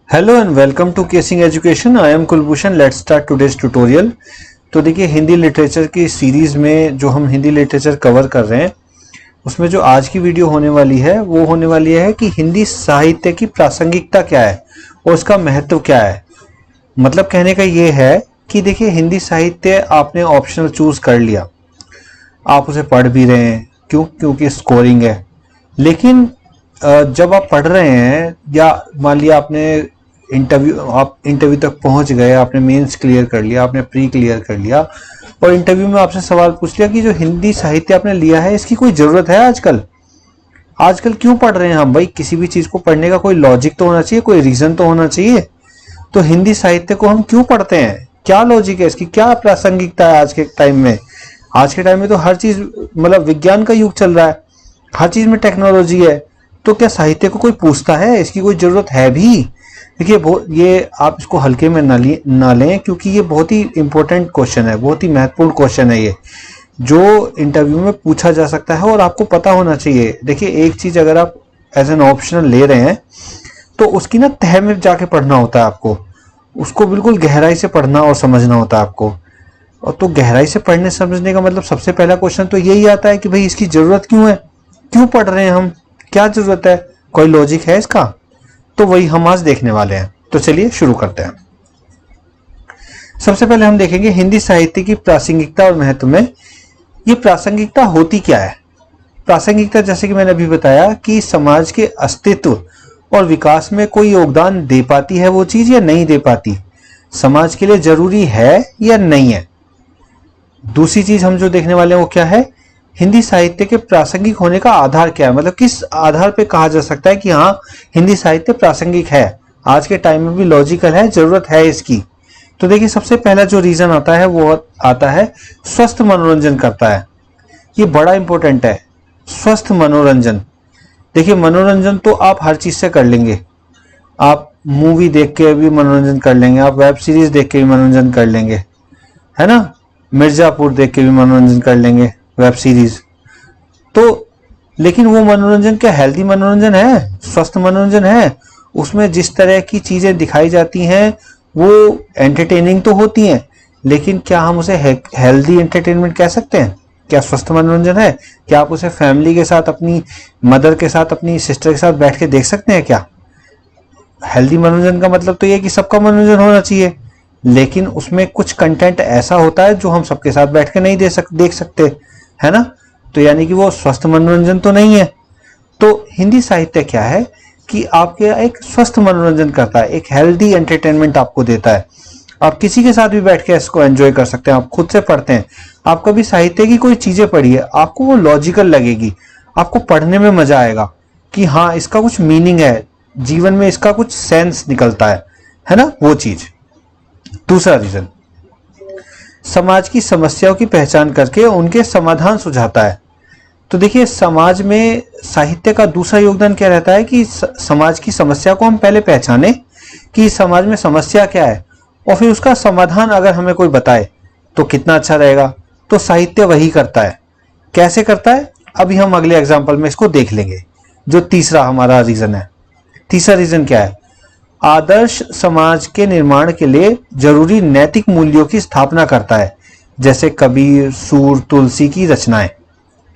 Hello and welcome to Kesing education. I am Kulbhushan. Let's start today's tutorial. तो देखिए, Hindi literature की series में जो हम हिंदी लिटरेचर कवर कर रहे हैं उसमें जो आज की वीडियो होने वाली है वो होने वाली है कि हिंदी साहित्य की प्रासंगिकता क्या है और उसका महत्व क्या है। मतलब कहने का ये है कि देखिए, हिंदी साहित्य आपने ऑप्शनल चूज कर लिया, आप उसे पढ़ भी रहे हैं, क्योंकि स्कोरिंग है। लेकिन जब आप पढ़ रहे हैं या मान लिया आप इंटरव्यू तक पहुंच गए, आपने मेंस क्लियर कर लिया, आपने प्री क्लियर कर लिया और इंटरव्यू में आपसे सवाल पूछ लिया कि जो हिंदी साहित्य आपने लिया है इसकी कोई जरूरत है आजकल। आजकल क्यों पढ़ रहे हैं हम? भाई, किसी भी चीज को पढ़ने का कोई लॉजिक तो होना चाहिए, कोई रीजन तो होना चाहिए। तो हिंदी साहित्य को हम क्यों पढ़ते हैं, क्या लॉजिक है इसकी, क्या प्रासंगिकता है आज के टाइम में? आज के टाइम में तो हर चीज मतलब विज्ञान का युग चल रहा है, हर चीज में टेक्नोलॉजी है। तो क्या साहित्य को कोई पूछता है? इसकी कोई जरूरत है भी? देखिए, ये आप इसको हल्के में ना लें, क्योंकि ये बहुत ही इंपॉर्टेंट क्वेश्चन है, बहुत ही महत्वपूर्ण क्वेश्चन है ये, जो इंटरव्यू में पूछा जा सकता है और आपको पता होना चाहिए। देखिए, एक चीज अगर आप एज एन ऑप्शनल ले रहे हैं तो उसकी ना तह में जाके पढ़ना होता है आपको, उसको बिल्कुल गहराई से पढ़ना और समझना होता है आपको। और तो गहराई से पढ़ने समझने का मतलब सबसे पहला क्वेश्चन तो यही आता है कि भाई इसकी जरूरत क्यों है, क्यों पढ़ रहे हैं हम, क्या जरूरत है, कोई लॉजिक है इसका? तो वही हम आज देखने वाले हैं। तो चलिए शुरू करते हैं। सबसे पहले हम देखेंगे हिंदी साहित्य की प्रासंगिकता और महत्व में। ये प्रासंगिकता होती क्या है? प्रासंगिकता, जैसे कि मैंने अभी बताया, कि समाज के अस्तित्व और विकास में कोई योगदान दे पाती है वो चीज या नहीं दे पाती, समाज के लिए जरूरी है या नहीं है। दूसरी चीज हम जो देखने वाले हैं वो क्या है, हिंदी साहित्य के प्रासंगिक होने का आधार क्या है, मतलब किस आधार पे कहा जा सकता है कि हाँ, हिंदी साहित्य प्रासंगिक है, आज के टाइम में भी लॉजिकल है, जरूरत है इसकी। तो देखिए, सबसे पहला जो रीजन आता है वो आता है स्वस्थ मनोरंजन करता है। ये बड़ा इंपॉर्टेंट है, स्वस्थ मनोरंजन। देखिए, मनोरंजन तो आप हर चीज से कर लेंगे, आप मूवी देख के भी मनोरंजन कर लेंगे, आप वेब सीरीज देख के भी मनोरंजन कर लेंगे, है ना, मिर्जापुर देख के भी मनोरंजन कर लेंगे, वेब सीरीज। तो लेकिन वो मनोरंजन क्या हेल्दी मनोरंजन है, स्वस्थ मनोरंजन है? उसमें जिस तरह की चीजें दिखाई जाती हैं वो एंटरटेनिंग तो होती हैं, लेकिन क्या हम उसे हेल्दी एंटरटेनमेंट कह सकते हैं? क्या स्वस्थ मनोरंजन है? क्या आप उसे फैमिली के साथ, अपनी मदर के साथ, अपनी सिस्टर के साथ बैठ के देख सकते हैं क्या? हेल्दी मनोरंजन का मतलब तो ये कि सबका मनोरंजन होना चाहिए, लेकिन उसमें कुछ कंटेंट ऐसा होता है जो हम सबके साथ बैठ के नहीं देख सकते, है ना। तो यानी कि वो स्वस्थ मनोरंजन तो नहीं है। तो हिंदी साहित्य क्या है कि आपके एक स्वस्थ मनोरंजन करता है, एक हेल्दी एंटरटेनमेंट आपको देता है। आप किसी के साथ भी बैठ के इसको एंजॉय कर सकते हैं। आप खुद से पढ़ते हैं, आप कभी साहित्य की कोई चीजें पढ़िए, आपको वो लॉजिकल लगेगी, आपको पढ़ने में मजा आएगा कि हाँ, इसका कुछ मीनिंग है, जीवन में इसका कुछ सेंस निकलता है ना, वो चीज। दूसरा रीजन, समाज की समस्याओं की पहचान करके उनके समाधान सुझाता है। तो देखिए, समाज में साहित्य का दूसरा योगदान क्या रहता है कि समाज की समस्या को हम पहले पहचाने कि समाज में समस्या क्या है, और फिर उसका समाधान अगर हमें कोई बताए तो कितना अच्छा रहेगा। तो साहित्य वही करता है। कैसे करता है, अभी हम अगले एग्जाम्पल में इसको देख लेंगे। जो तीसरा हमारा रीजन है, तीसरा रीजन क्या है, आदर्श समाज के निर्माण के लिए जरूरी नैतिक मूल्यों की स्थापना करता है, जैसे कबीर, सूर, तुलसी की रचनाएं।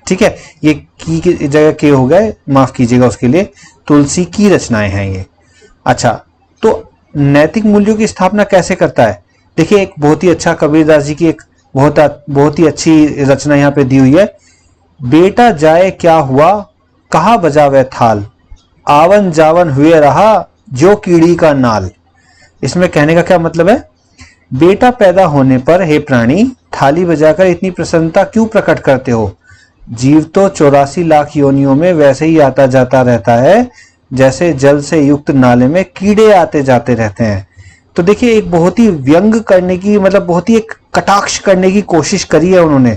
ठीक है, ये की जगह के हो गए, माफ कीजिएगा उसके लिए, तुलसी की रचनाएं हैं ये। अच्छा, तो नैतिक मूल्यों की स्थापना कैसे करता है? देखिए, एक बहुत ही अच्छा कबीरदास जी की एक बहुत ही अच्छी रचना यहाँ पे दी हुई है। बेटा जाए क्या हुआ, कहा बजावे थाल, आवन जावन हुए रहा, जो कीड़ी का नाल। इसमें कहने का क्या मतलब है, बेटा पैदा होने पर हे प्राणी, थाली बजाकर इतनी प्रसन्नता क्यों प्रकट करते हो? जीव तो 84 लाख योनियों में वैसे ही आता जाता रहता है, जैसे जल से युक्त नाले में कीड़े आते जाते रहते हैं। तो देखिए, एक बहुत ही व्यंग करने की, मतलब बहुत ही एक कटाक्ष करने की कोशिश करी है उन्होंने।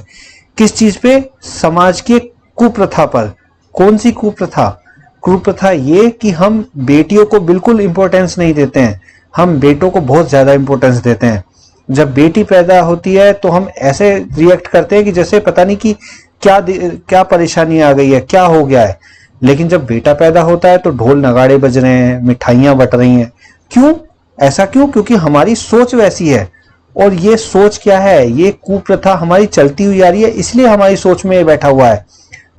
किस चीज पे? समाज की कुप्रथा पर। कौन सी कुप्रथा? कुप्रथा ये कि हम बेटियों को बिल्कुल इंपॉर्टेंस नहीं देते हैं, हम बेटों को बहुत ज्यादा इंपॉर्टेंस देते हैं। जब बेटी पैदा होती है तो हम ऐसे रिएक्ट करते हैं कि जैसे पता नहीं कि क्या परेशानी आ गई है, क्या हो गया है। लेकिन जब बेटा पैदा होता है तो ढोल नगाड़े बज रहे हैं, मिठाइयां बट रही हैं। क्यों? ऐसा क्यों? क्योंकि हमारी सोच वैसी है। और ये सोच क्या है? ये कुप्रथा हमारी चलती हुई आ रही है, इसलिए हमारी सोच में ये बैठा हुआ है।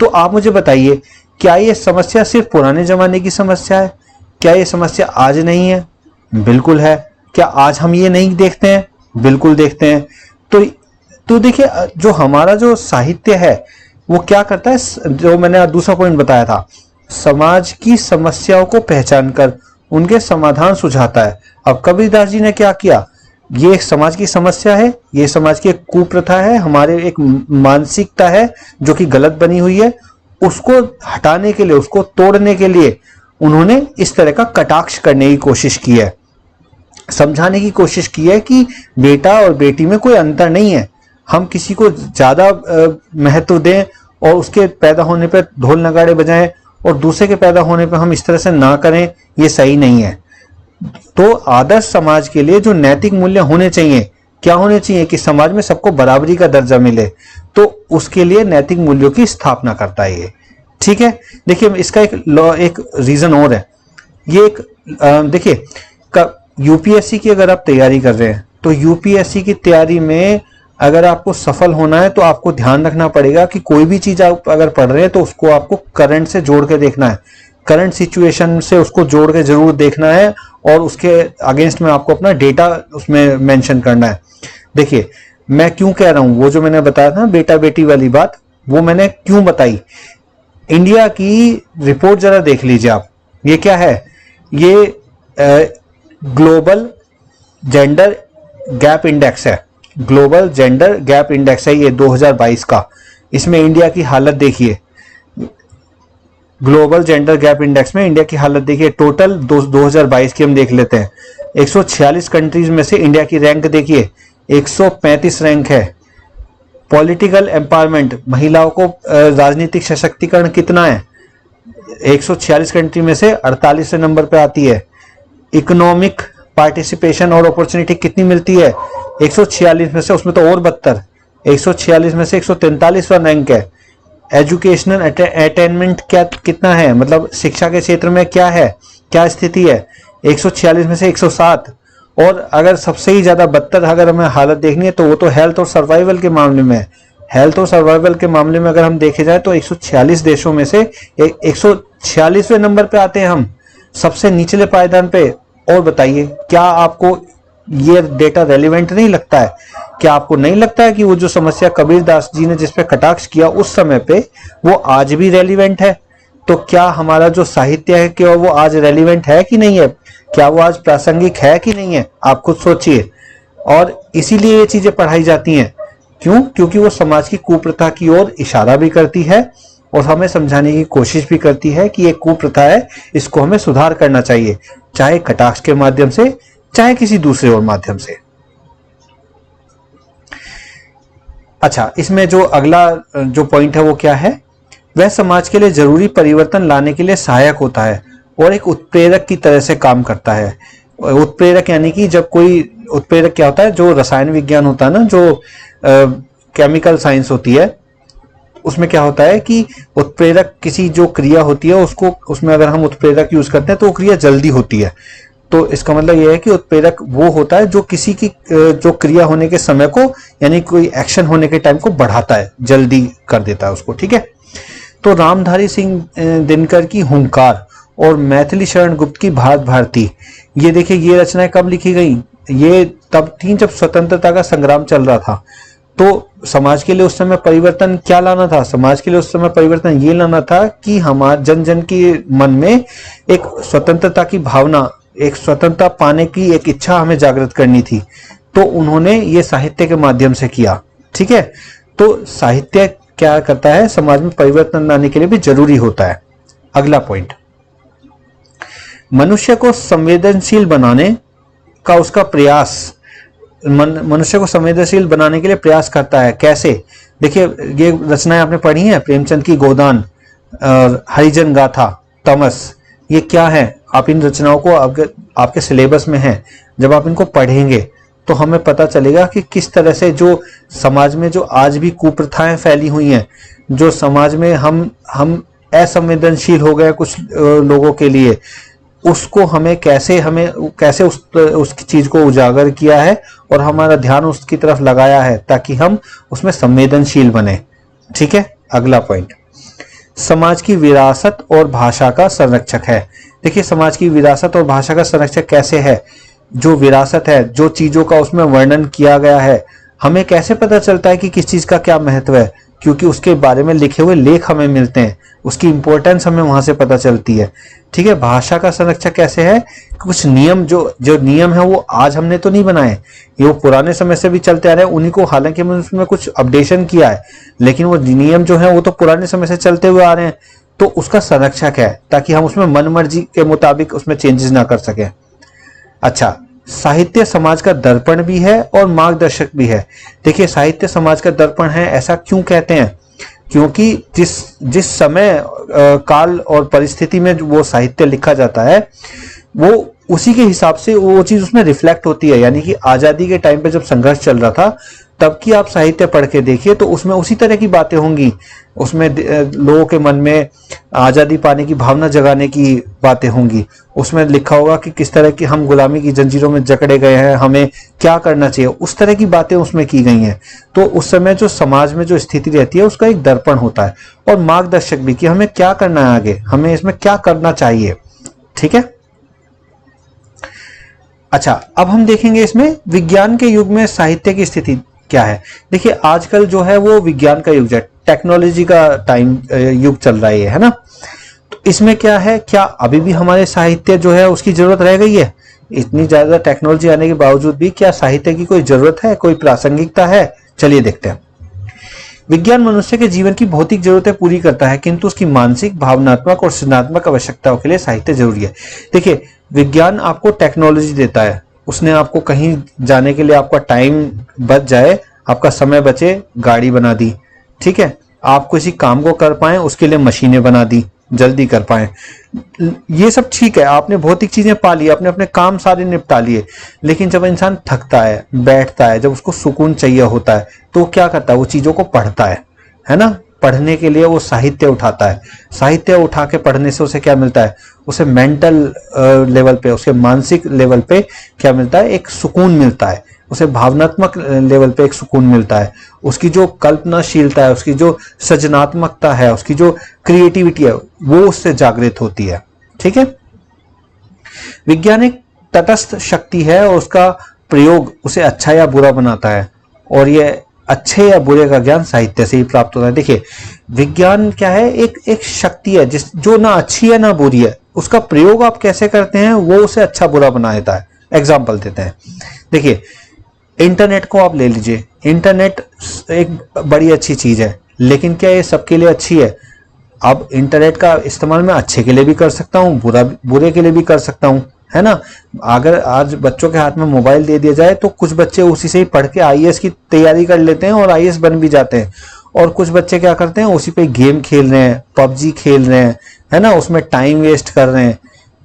तो आप मुझे बताइए, क्या ये समस्या सिर्फ पुराने जमाने की समस्या है? क्या ये समस्या आज नहीं है? बिल्कुल है। क्या आज हम ये नहीं देखते हैं? बिल्कुल देखते हैं। तो देखिए, जो हमारा जो साहित्य है वो क्या करता है, जो मैंने दूसरा पॉइंट बताया था, समाज की समस्याओं को पहचान कर उनके समाधान सुझाता है। अब कबीरदास जी ने क्या किया? ये एक समाज की समस्या है, ये समाज की एक कुप्रथा है, हमारे एक मानसिकता है जो कि गलत बनी हुई है, उसको हटाने के लिए, उसको तोड़ने के लिए उन्होंने इस तरह का कटाक्ष करने की कोशिश की है, समझाने की कोशिश की है कि बेटा और बेटी में कोई अंतर नहीं है। हम किसी को ज्यादा महत्व दें और उसके पैदा होने पर ढोल नगाड़े बजाएं और दूसरे के पैदा होने पर हम इस तरह से ना करें, ये सही नहीं है। तो आदर्श समाज के लिए जो नैतिक मूल्य होने चाहिए, क्या होने चाहिए? कि समाज में सबको बराबरी का दर्जा मिले। तो उसके लिए नैतिक मूल्यों की स्थापना करता है ये। ठीक है, देखिए इसका एक रीजन और है। ये एक देखिए, यूपीएससी की अगर आप तैयारी कर रहे हैं तो यूपीएससी की तैयारी में अगर आपको सफल होना है तो आपको ध्यान रखना पड़ेगा कि कोई भी चीज आप अगर पढ़ रहे हैं तो उसको आपको करंट से जोड़ के देखना है, करंट सिचुएशन से उसको जोड़ के जरूर देखना है और उसके अगेंस्ट में आपको अपना डेटा उसमें मेंशन करना है। देखिए मैं क्यों कह रहा हूं, वो जो मैंने बताया था बेटा बेटी वाली बात, वो मैंने क्यों बताई। इंडिया की रिपोर्ट जरा देख लीजिए आप, ये क्या है? ये ग्लोबल जेंडर गैप इंडेक्स है, ग्लोबल जेंडर गैप इंडेक्स है ये 2022 का। इसमें इंडिया की हालत देखिए, ग्लोबल जेंडर गैप इंडेक्स में इंडिया की हालत देखिए। टोटल 2022 की हम देख लेते हैं, 146 कंट्रीज में से इंडिया की रैंक देखिए 135 रैंक है। पॉलिटिकल एम्पावरमेंट, महिलाओं को राजनीतिक सशक्तिकरण कितना है? 146 कंट्री में से 48वें नंबर पे आती है। इकोनॉमिक पार्टिसिपेशन और अपॉर्चुनिटी कितनी मिलती है? 146 में से, उसमें तो और बदतर, 146 में से 143वां रैंक है। एजुकेशनल अटेनमेंट क्या कितना है, मतलब शिक्षा के क्षेत्र में क्या है, क्या स्थिति है? 146 में से 107। और अगर सबसे ही ज्यादा बदतर अगर हमें हालत देखनी है तो वो तो हेल्थ और सर्वाइवल के मामले में है। हेल्थ और सर्वाइवल के मामले में अगर हम देखे जाए तो 146 देशों में से 146वें नंबर पे आते हैं हम, सबसे निचले पायदान पे। और बताइए, क्या आपको ये डेटा रेलिवेंट नहीं लगता है? क्या आपको नहीं लगता है कि वो जो समस्या कबीरदास जी ने जिस पे कटाक्ष किया उस समय पे, वो आज भी रेलिवेंट है? तो क्या हमारा जो साहित्य है क्या वो आज रेलिवेंट है कि नहीं है? क्या वो आज प्रासंगिक है कि नहीं है? आप खुद सोचिए। और इसीलिए ये चीजें पढ़ाई जाती हैं। क्यों? क्योंकि वो समाज की कुप्रथा की ओर इशारा भी करती है और हमें समझाने की कोशिश भी करती है कि ये कुप्रथा है, इसको हमें सुधार करना चाहिए, चाहे कटाक्ष के माध्यम से, चाहे किसी दूसरे और माध्यम से। अच्छा, इसमें जो अगला जो पॉइंट है वो क्या है? वह समाज के लिए जरूरी परिवर्तन लाने के लिए सहायक होता है और एक उत्प्रेरक की तरह से काम करता है। उत्प्रेरक यानी कि जब कोई उत्प्रेरक क्या होता है, जो रसायन विज्ञान होता है ना, जो केमिकल साइंस होती है, उसमें क्या होता है कि उत्प्रेरक किसी जो क्रिया होती है उसको, उसमें अगर हम उत्प्रेरक यूज करते हैं तो वो क्रिया जल्दी होती है। तो इसका मतलब यह है कि उत्प्रेरक वो होता है जो किसी की जो क्रिया होने के समय को, यानी कोई एक्शन होने के टाइम को बढ़ाता है, जल्दी कर देता है उसको। ठीक है, तो रामधारी सिंह दिनकर की हुंकार और मैथिली शरण गुप्त की भारत भारती, ये देखिए ये रचनाएं कब लिखी गई? ये तब थी जब स्वतंत्रता का संग्राम चल रहा था। तो समाज के लिए उस समय परिवर्तन क्या लाना था? समाज के लिए उस समय परिवर्तन ये लाना था कि हमारे जन जन के मन में एक स्वतंत्रता की भावना, एक स्वतंत्रता पाने की एक इच्छा हमें जागृत करनी थी। तो उन्होंने ये साहित्य के माध्यम से किया। ठीक है, तो साहित्य क्या करता है? समाज में परिवर्तन लाने के लिए भी जरूरी होता है। अगला पॉइंट, मनुष्य को संवेदनशील बनाने का उसका प्रयास, मनुष्य को संवेदनशील बनाने के लिए प्रयास करता है। कैसे? देखिए ये रचनाएं आपने पढ़ी हैं, प्रेमचंद की गोदान, हरिजन गाथा, तमस, ये क्या है? आप इन रचनाओं को आपके सिलेबस में हैं, जब आप इनको पढ़ेंगे तो हमें पता चलेगा कि किस तरह से जो समाज में जो आज भी कुप्रथाएं फैली हुई हैं, जो समाज में हम असंवेदनशील हो गए कुछ लोगों के लिए, उसको हमें कैसे उसकी चीज को उजागर किया है और हमारा ध्यान उसकी तरफ लगाया है ताकि हम उसमें संवेदनशील बने। ठीक है, अगला पॉइंट, समाज की विरासत और भाषा का संरक्षक है। देखिए, समाज की विरासत और भाषा का संरक्षक कैसे है? जो विरासत है, जो चीजों का उसमें वर्णन किया गया है, हमें कैसे पता चलता है कि किस चीज का क्या महत्व है? क्योंकि उसके बारे में लिखे हुए लेख हमें मिलते हैं, उसकी इंपॉर्टेंस हमें वहां से पता चलती है। ठीक है, भाषा का संरक्षक कैसे है? कुछ नियम, जो नियम है वो आज हमने तो नहीं बनाए, ये वो पुराने समय से भी चलते आ रहे हैं, उन्हीं को हालांकि हमने उसमें कुछ अपडेशन किया है, लेकिन वो नियम जो है वो तो पुराने समय से चलते हुए आ रहे हैं। तो उसका संरक्षक है ताकि हम उसमें मन मर्जी के मुताबिक उसमें चेंजेस ना कर सकें। अच्छा, साहित्य समाज का दर्पण भी है और मार्गदर्शक भी है। देखिए, साहित्य समाज का दर्पण है, ऐसा क्यों कहते हैं? क्योंकि जिस समय काल और परिस्थिति में वो साहित्य लिखा जाता है, वो उसी के हिसाब से वो चीज उसमें रिफ्लेक्ट होती है। यानी कि आजादी के टाइम पे जब संघर्ष चल रहा था, तब की आप साहित्य पढ़ के देखिए तो उसमें उसी तरह की बातें होंगी। उसमें लोगों के मन में आजादी पाने की भावना जगाने की बातें होंगी। उसमें लिखा होगा कि किस तरह की हम गुलामी की जंजीरों में जकड़े गए हैं, हमें क्या करना चाहिए, उस तरह की बातें उसमें की गई हैं। तो उस समय जो समाज में जो स्थिति रहती है उसका एक दर्पण होता है और मार्गदर्शक भी कि हमें क्या करना है, आगे हमें इसमें क्या करना चाहिए। ठीक है, अच्छा, अब हम देखेंगे इसमें विज्ञान के युग में साहित्य की स्थिति क्या है। देखिए, आजकल जो है वो विज्ञान का युग है, टेक्नोलॉजी का युग चल रहा है ना। तो इसमें क्या है, क्या अभी भी हमारे साहित्य जो है उसकी जरूरत रह गई है? इतनी ज्यादा टेक्नोलॉजी आने के बावजूद भी क्या साहित्य की कोई जरूरत है, कोई प्रासंगिकता है? चलिए देखते हैं। विज्ञान मनुष्य के जीवन की भौतिक जरूरतें पूरी करता है, किंतु उसकी मानसिक, भावनात्मक और सृजनात्मक आवश्यकताओं के लिए साहित्य जरूरी है। देखिए, विज्ञान आपको टेक्नोलॉजी देता है, उसने आपको कहीं जाने के लिए आपका टाइम बच जाए, आपका समय बचे, गाड़ी बना दी। ठीक है, आप किसी काम को कर पाए उसके लिए मशीनें बना दी, जल्दी कर पाए। ये सब ठीक है, आपने भौतिक चीजें पा ली, आपने अपने काम सारे निपटा लिए। लेकिन जब इंसान थकता है, बैठता है, जब उसको सुकून चाहिए होता है, तो क्या करता है? वो चीजों को पढ़ता है ना। पढ़ने के लिए वो साहित्य उठाता है। साहित्य उठा के पढ़ने से उसे क्या मिलता है? उसे मेंटल लेवल पे, उसे मानसिक लेवल पे क्या मिलता है? एक सुकून मिलता है। उसे भावनात्मक लेवल पे एक सुकून मिलता है। उसकी जो कल्पनाशीलता है, उसकी जो सृजनात्मकता है, उसकी जो क्रिएटिविटी है, वो उससे जागृत होती है। ठीक है, विज्ञान एक तटस्थ शक्ति है और उसका प्रयोग उसे अच्छा या बुरा बनाता है, और ये अच्छे या बुरे का ज्ञान साहित्य से ही प्राप्त होता है। देखिए, विज्ञान क्या है? एक शक्ति है जो ना अच्छी है ना बुरी है, उसका प्रयोग आप कैसे करते हैं वो उसे अच्छा बुरा बना देता है। एग्जाम्पल देते हैं, देखिए इंटरनेट को आप ले लीजिए। इंटरनेट एक बड़ी अच्छी चीज है, लेकिन क्या ये सबके लिए अच्छी है? अब इंटरनेट का इस्तेमाल मैं अच्छे के लिए भी कर सकता हूँ, बुरे के लिए भी कर सकता हूँ, है ना। अगर आज बच्चों के हाथ में मोबाइल दे दिया जाए तो कुछ बच्चे उसी से ही पढ़ के आईएएस की तैयारी कर लेते हैं और आईएएस बन भी जाते हैं, और कुछ बच्चे क्या करते हैं? उसी पे गेम खेल रहे हैं, पबजी खेल रहे हैं, है ना, उसमें टाइम वेस्ट कर रहे हैं।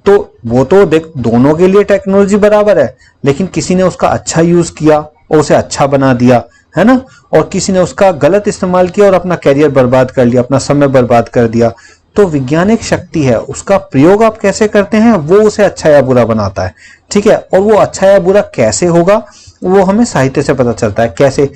तो वो तो देख, दोनों के लिए टेक्नोलॉजी बराबर है, लेकिन किसी ने उसका अच्छा यूज किया और उसे अच्छा बना दिया, है ना, और किसी ने उसका गलत इस्तेमाल किया और अपना कैरियर बर्बाद कर लिया, अपना समय बर्बाद कर दिया। तो विज्ञान एक शक्ति है, उसका प्रयोग आप कैसे करते हैं वो उसे अच्छा या बुरा बनाता है। ठीक है, और वो अच्छा या बुरा कैसे होगा वो हमें साहित्य से पता चलता है। कैसे?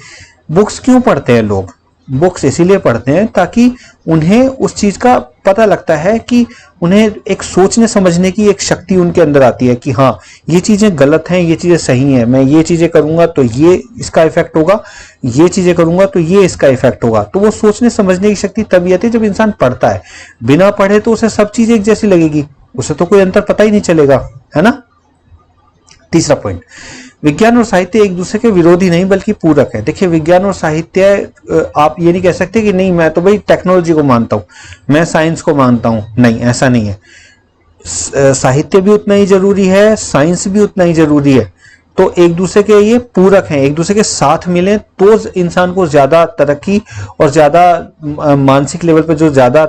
बुक्स क्यों पढ़ते हैं लोग? बुक्स इसीलिए पढ़ते हैं ताकि उन्हें उस चीज का पता लगता है, कि उन्हें एक सोचने समझने की एक शक्ति उनके अंदर आती है कि हाँ, ये चीजें गलत हैं, ये चीजें सही हैं, मैं ये चीजें करूंगा तो ये इसका इफेक्ट होगा, ये चीजें करूंगा तो ये इसका इफेक्ट होगा। तो वो सोचने समझने की शक्ति तभी आती है जब इंसान पढ़ता है। बिना पढ़े तो उसे सब चीजें एक जैसी लगेगी, उसे तो कोई अंतर पता ही नहीं चलेगा, है ना। तीसरा पॉइंट, विज्ञान और साहित्य एक दूसरे के विरोधी नहीं बल्कि पूरक है। देखिए, विज्ञान और साहित्य, आप ये नहीं कह सकते कि नहीं मैं तो भाई टेक्नोलॉजी को मानता हूं, मैं साइंस को मानता हूं, नहीं, ऐसा नहीं है। साहित्य भी उतना ही जरूरी है, साइंस भी उतना ही जरूरी है। तो एक दूसरे के ये पूरक हैं, एक दूसरे के साथ मिलें तो इंसान को ज्यादा तरक्की और ज्यादा मानसिक लेवल पे जो ज्यादा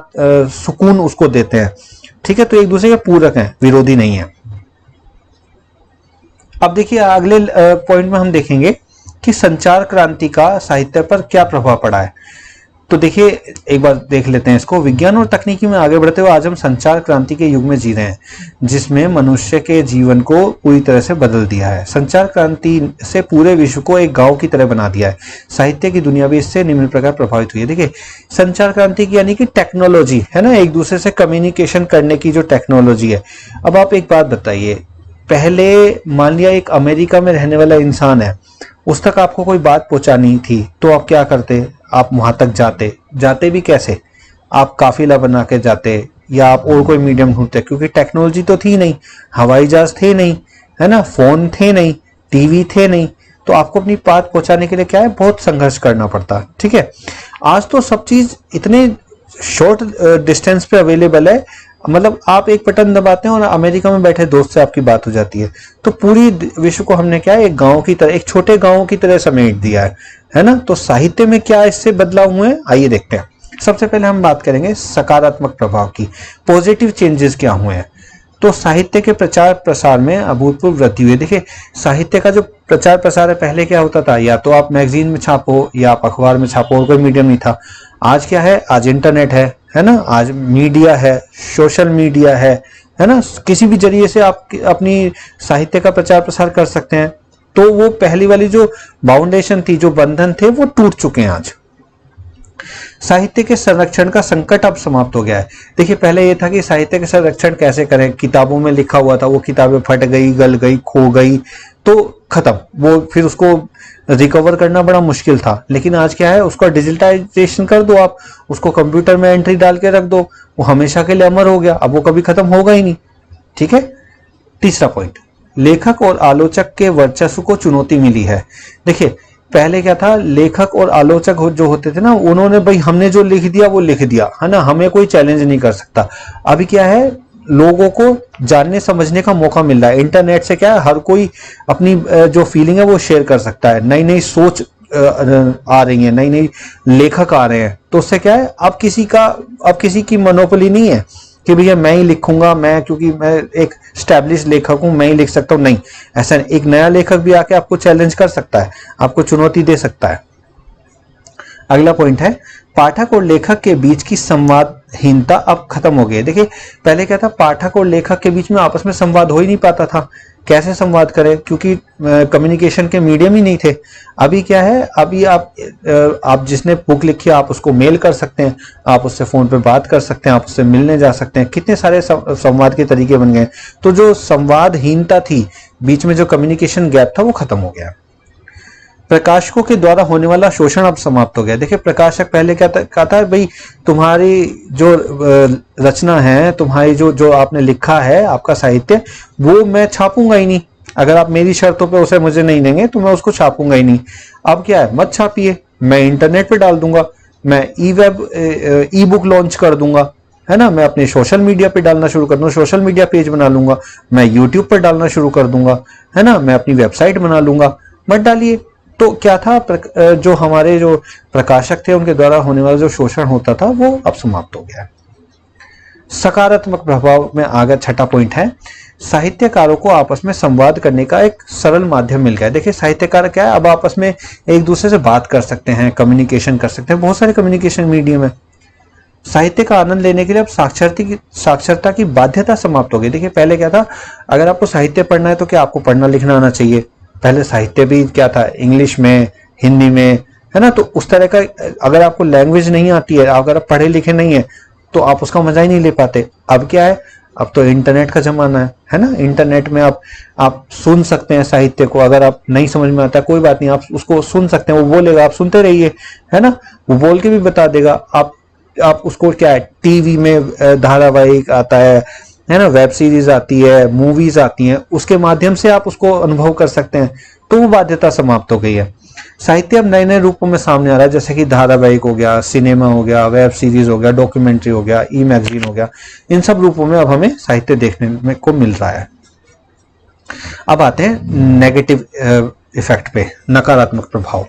सुकून उसको देते हैं। ठीक है, तो एक दूसरे के पूरक हैं, विरोधी नहीं है। अब देखिए, अगले पॉइंट में हम देखेंगे कि संचार क्रांति का साहित्य पर क्या प्रभाव पड़ा है। तो देखिए एक बार देख लेते हैं इसको। विज्ञान और तकनीकी में आगे बढ़ते हुए आज हम संचार क्रांति के युग में जी रहे हैं जिसमें मनुष्य के जीवन को पूरी तरह से बदल दिया है। संचार क्रांति से पूरे विश्व को एक गांव की तरह बना दिया है। साहित्य की दुनिया भी इससे निम्न प्रकार प्रभावित हुई है। देखिए संचार क्रांति की यानी कि टेक्नोलॉजी है ना, एक दूसरे से कम्युनिकेशन करने की जो टेक्नोलॉजी है। अब आप एक बात बताइए, पहले मान लिया एक अमेरिका में रहने वाला इंसान है, उस तक आपको कोई बात पहुंचानी थी तो आप क्या करते, आप वहां तक जाते भी कैसे, आप काफिला बना के जाते या आप और कोई मीडियम ढूंढते, क्योंकि टेक्नोलॉजी तो थी नहीं, हवाई जहाज थे नहीं, है ना, फोन थे नहीं, टीवी थे नहीं, तो आपको अपनी बात पहुंचाने के लिए क्या है, बहुत संघर्ष करना पड़ता। ठीक है, आज तो सब चीज इतने शॉर्ट डिस्टेंस पे अवेलेबल है, मतलब आप एक बटन दबाते हैं और अमेरिका में बैठे दोस्त से आपकी बात हो जाती है। तो पूरी विश्व को हमने क्या है, एक गांव की तरह, एक छोटे गांव की तरह समेट दिया है ना। तो साहित्य में क्या इससे बदलाव हुए हैं, आइए देखते हैं। सबसे पहले हम बात करेंगे सकारात्मक प्रभाव की, पॉजिटिव चेंजेस क्या हुए हैं। तो साहित्य के प्रचार प्रसार में अभूतपूर्व वृद्धि हुई। देखिए साहित्य का जो प्रचार प्रसार है, पहले क्या होता था, या तो आप मैगजीन में छापो या आप अखबार में छापो, और कोई मीडियम नहीं था। आज क्या है, आज इंटरनेट है ना, आज मीडिया है, सोशल मीडिया है ना, किसी भी जरिए से आप अपनी साहित्य का प्रचार प्रसार कर सकते हैं। तो वो पहली वाली जो बाउंडेशन थी, जो बंधन थे, वो टूट चुके हैं आज। साहित्य के संरक्षण का संकट अब समाप्त हो गया है। देखिए पहले ये था कि साहित्य के संरक्षण कैसे करें, किताबों में लिखा हुआ था, वो किताबें फट गई, गल गई, खो गई तो खत्म, वो फिर उसको रिकवर करना बड़ा मुश्किल था। लेकिन आज क्या है, उसका डिजिटाइजेशन कर दो, आप उसको कंप्यूटर में एंट्री डाल के रख दो, वो हमेशा के लिए अमर हो गया, अब वो कभी खत्म होगा ही नहीं। ठीक है, तीसरा पॉइंट, लेखक और आलोचक के वर्चस्व को चुनौती मिली है। देखिए पहले क्या था, लेखक और आलोचक जो होते थे ना, उन्होंने भाई हमने जो लिख दिया वो लिख दिया, है ना, हमें कोई चैलेंज नहीं कर सकता। अभी क्या है, लोगों को जानने समझने का मौका मिल रहा है। इंटरनेट से क्या है, हर कोई अपनी जो फीलिंग है वो शेयर कर सकता है, नई नई सोच आ रही है, नई नई लेखक आ रहे हैं। तो उससे क्या है, अब किसी की मोनोपोली नहीं है कि भैया मैं ही लिखूंगा, मैं क्योंकि मैं एक स्टैब्लिश लेखक हूं, मैं ही लिख सकता हूं। नहीं, ऐसा नहीं, एक नया लेखक भी आके आपको चैलेंज कर सकता है, आपको चुनौती दे सकता है। अगला पॉइंट है, पाठक और लेखक के बीच की संवादहीनता अब खत्म हो गई है। देखिए पहले क्या था, पाठक और लेखक के बीच में आपस में संवाद हो ही नहीं पाता था। कैसे संवाद करें, क्योंकि कम्युनिकेशन के मीडियम ही नहीं थे। अभी क्या है, अभी आप जिसने बुक लिखी है आप उसको मेल कर सकते हैं, आप उससे फोन पे बात कर सकते हैं, आप उससे मिलने जा सकते हैं, कितने सारे संवाद के तरीके बन गए। तो जो संवादहीनता थी, बीच में जो कम्युनिकेशन गैप था, वो खत्म हो गया। प्रकाशकों के द्वारा होने वाला शोषण अब समाप्त हो गया। देखिए प्रकाशक पहले क्या कहता है, भाई तुम्हारी जो रचना है, तुम्हारी जो आपने लिखा है, आपका साहित्य, वो मैं छापूंगा ही नहीं, अगर आप मेरी शर्तों पे उसे मुझे नहीं देंगे तो मैं उसको छापूंगा ही नहीं। अब क्या है, मत छापिए, मैं इंटरनेट पे डाल दूंगा, मैं ई बुक लॉन्च कर दूंगा, है ना, मैं अपने सोशल मीडिया पे डालना शुरू कर दूंगा, सोशल मीडिया पेज बना लूंगा, मैं यूट्यूब पर डालना शुरू कर दूंगा, है ना, मैं अपनी वेबसाइट बना लूंगा, मत डालिए। तो क्या था, जो हमारे जो प्रकाशक थे उनके द्वारा होने वाला जो शोषण होता था वो अब समाप्त हो गया। सकारात्मक प्रभाव में आगे छठा पॉइंट है, साहित्यकारों को आपस में संवाद करने का एक सरल माध्यम मिल गया। देखिए साहित्यकार क्या है, अब आपस में एक दूसरे से बात कर सकते हैं, कम्युनिकेशन कर सकते हैं, बहुत सारे कम्युनिकेशन मीडियम है। साहित्य का आनंद लेने के लिए अब साक्षरता की बाध्यता समाप्त हो गई। देखिए पहले क्या था, अगर आपको साहित्य पढ़ना है तो क्या आपको पढ़ना लिखना आना चाहिए। पहले साहित्य भी क्या था, इंग्लिश में, हिंदी में, है ना, तो उस तरह का अगर आपको लैंग्वेज नहीं आती है, अगर आप पढ़े लिखे नहीं है तो आप उसका मजा ही नहीं ले पाते। अब क्या है, अब तो इंटरनेट का जमाना है ना, इंटरनेट में आप सुन सकते हैं साहित्य को, अगर आप नहीं समझ में आता कोई बात नहीं, आप उसको सुन सकते हैं, वो बोलेगा, आप सुनते रहिए, है ना, वो बोल के भी बता देगा। आप उसको क्या है, टीवी में धारावाहिक आता है ना, वेब सीरीज आती है, मूवीज आती हैं, उसके माध्यम से आप उसको अनुभव कर सकते हैं। तो वो बाध्यता समाप्त हो गई है। साहित्य अब नए नए रूपों में सामने आ रहा है, जैसे कि धारावाहिक हो गया, सिनेमा हो गया, वेब सीरीज हो गया, डॉक्यूमेंट्री हो गया, ई मैगजीन हो गया, इन सब रूपों में अब हमें साहित्य देखने में को मिल रहा है। अब आते हैं नेगेटिव इफेक्ट पे, नकारात्मक प्रभाव।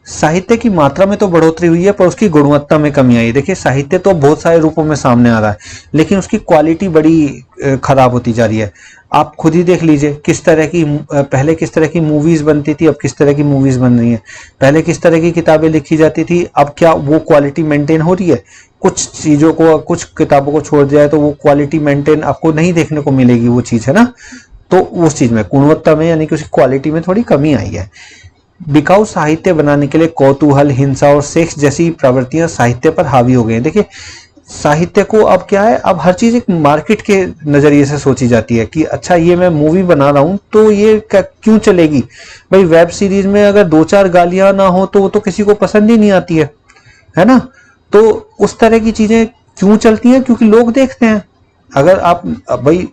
साहित्य की मात्रा में तो बढ़ोतरी हुई है पर उसकी गुणवत्ता में कमी आई है। देखिए साहित्य तो बहुत सारे रूपों में सामने आ रहा है, लेकिन उसकी क्वालिटी बड़ी खराब होती जा रही है। आप खुद ही देख लीजिए किस तरह की पहले किस तरह की मूवीज बनती थी, अब किस तरह की मूवीज बन रही हैं। पहले किस तरह की किताबें लिखी जाती थी, अब क्या वो क्वालिटी मेंटेन हो रही है? कुछ चीजों को, कुछ किताबों को छोड़ दिया है तो वो क्वालिटी मेंटेन आपको नहीं देखने को मिलेगी, वो चीज है ना। तो उस चीज में गुणवत्ता में यानी कि उसकी क्वालिटी में थोड़ी कमी आई है। बिकाऊ साहित्य बनाने के लिए कौतूहल, हिंसा और सेक्स जैसी प्रवृत्तियां साहित्य पर हावी हो गई हैं। देखिए साहित्य को अब क्या है, अब हर चीज एक मार्केट के नजरिए से सोची जाती है कि अच्छा ये मैं मूवी बना रहा हूं तो ये क्यों चलेगी भाई। वेब सीरीज में अगर 2-4 गालियां ना हो तो वो तो किसी को पसंद ही नहीं आती है ना। तो उस तरह की चीजें क्यों चलती हैं? क्योंकि लोग देखते हैं। अगर आप भाई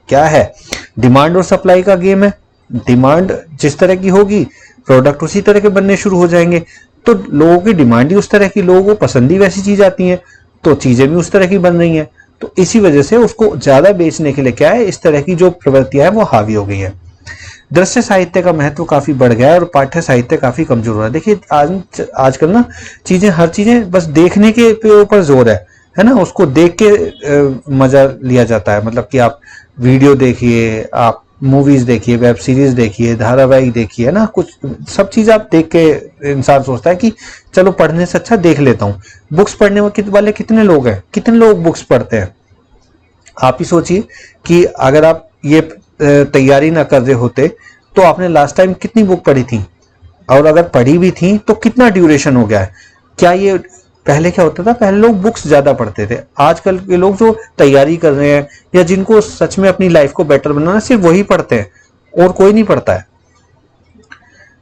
क्या है, डिमांड और सप्लाई का गेम है। डिमांड जिस तरह की होगी प्रोडक्ट उसी तरह के बनने शुरू हो जाएंगे। तो लोगों की डिमांड ही उस तरह की, लोगों को पसंद ही वैसी चीज आती है, तो चीजें भी उस तरह की बन रही हैं। तो इसी वजह से उसको ज्यादा बेचने के लिए क्या है, इस तरह की जो प्रवृत्तियां हैं वो हावी हो गई हैं। दृश्य साहित्य का महत्व काफी बढ़ गया है और पाठ्य साहित्य काफी कमजोर हो रहा है। देखिए आजकल ना चीजें, हर चीजें बस देखने के ऊपर जोर है ना। उसको देख के मजा लिया जाता है। मतलब कि आप वीडियो देखिए, आप मूवीज देखिए, वेब सीरीज देखिए, धारावाहिक देखिए, है ना। कुछ सब चीज आप देख के इंसान सोचता है कि चलो पढ़ने से अच्छा देख लेता हूँ। बुक्स पढ़ने वाले कितने लोग हैं, कितने लोग बुक्स पढ़ते हैं? आप ही सोचिए कि अगर आप ये तैयारी ना कर रहे होते तो आपने लास्ट टाइम कितनी बुक पढ़ी थी, और अगर पढ़ी भी थी तो कितना ड्यूरेशन हो गया है। क्या ये पहले क्या होता था, पहले लोग बुक्स ज्यादा पढ़ते थे। आजकल के लोग जो तैयारी कर रहे हैं या जिनको सच में अपनी लाइफ को बेटर बनाना, सिर्फ वही पढ़ते हैं और कोई नहीं पढ़ता है।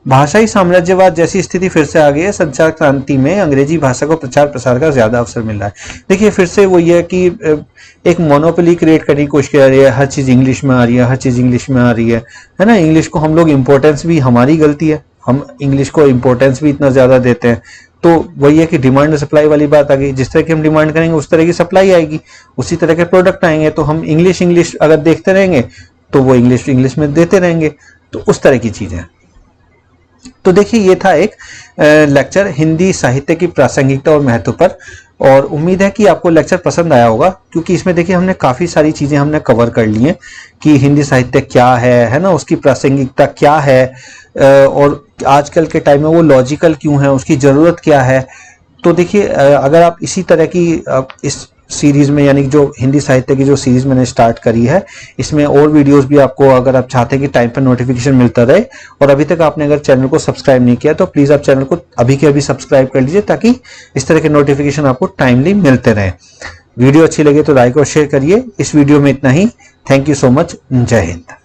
भाषाई साम्राज्यवाद जैसी स्थिति फिर से आ गई है। संचार क्रांति में अंग्रेजी भाषा को प्रचार प्रसार का ज्यादा अवसर मिल रहा है। देखिए फिर से वो ये है कि एक मोनोपोली क्रिएट करने की कोशिश कर रही है। हर चीज इंग्लिश में आ रही है, हर चीज इंग्लिश में आ रही है ना। इंग्लिश को हम लोग इम्पोर्टेंस भी, हमारी गलती है, हम इंग्लिश को इम्पोर्टेंस भी इतना ज्यादा देते हैं। तो वही है कि डिमांड और सप्लाई वाली बात आ गई। जिस तरह की हम डिमांड करेंगे उस तरह की सप्लाई आएगी, उसी तरह के प्रोडक्ट आएंगे। तो हम इंग्लिश अगर देखते रहेंगे तो वो इंग्लिश में देते रहेंगे। तो उस तरह की चीजें। तो देखिए ये था एक लेक्चर हिंदी साहित्य की प्रासंगिकता और महत्व पर, और उम्मीद है कि आपको लेक्चर पसंद आया होगा, क्योंकि इसमें देखिए हमने काफी सारी चीजें हमने कवर कर ली हैं कि हिंदी साहित्य क्या है ना, उसकी प्रासंगिकता क्या है, और आजकल के टाइम में वो लॉजिकल क्यों है, उसकी जरूरत क्या है। तो देखिए अगर आप इसी तरह की इस सीरीज में, यानी जो हिंदी साहित्य की जो सीरीज मैंने स्टार्ट करी है, इसमें और वीडियोस भी आपको, अगर आप चाहते हैं कि टाइम पर नोटिफिकेशन मिलता रहे, और अभी तक आपने अगर चैनल को सब्सक्राइब नहीं किया तो प्लीज आप चैनल को अभी के अभी सब्सक्राइब कर लीजिए, ताकि इस तरह के नोटिफिकेशन आपको टाइमली मिलते रहे। वीडियो अच्छी लगे तो लाइक और शेयर करिए। इस वीडियो में इतना ही। Thank you so much. जय हिंद।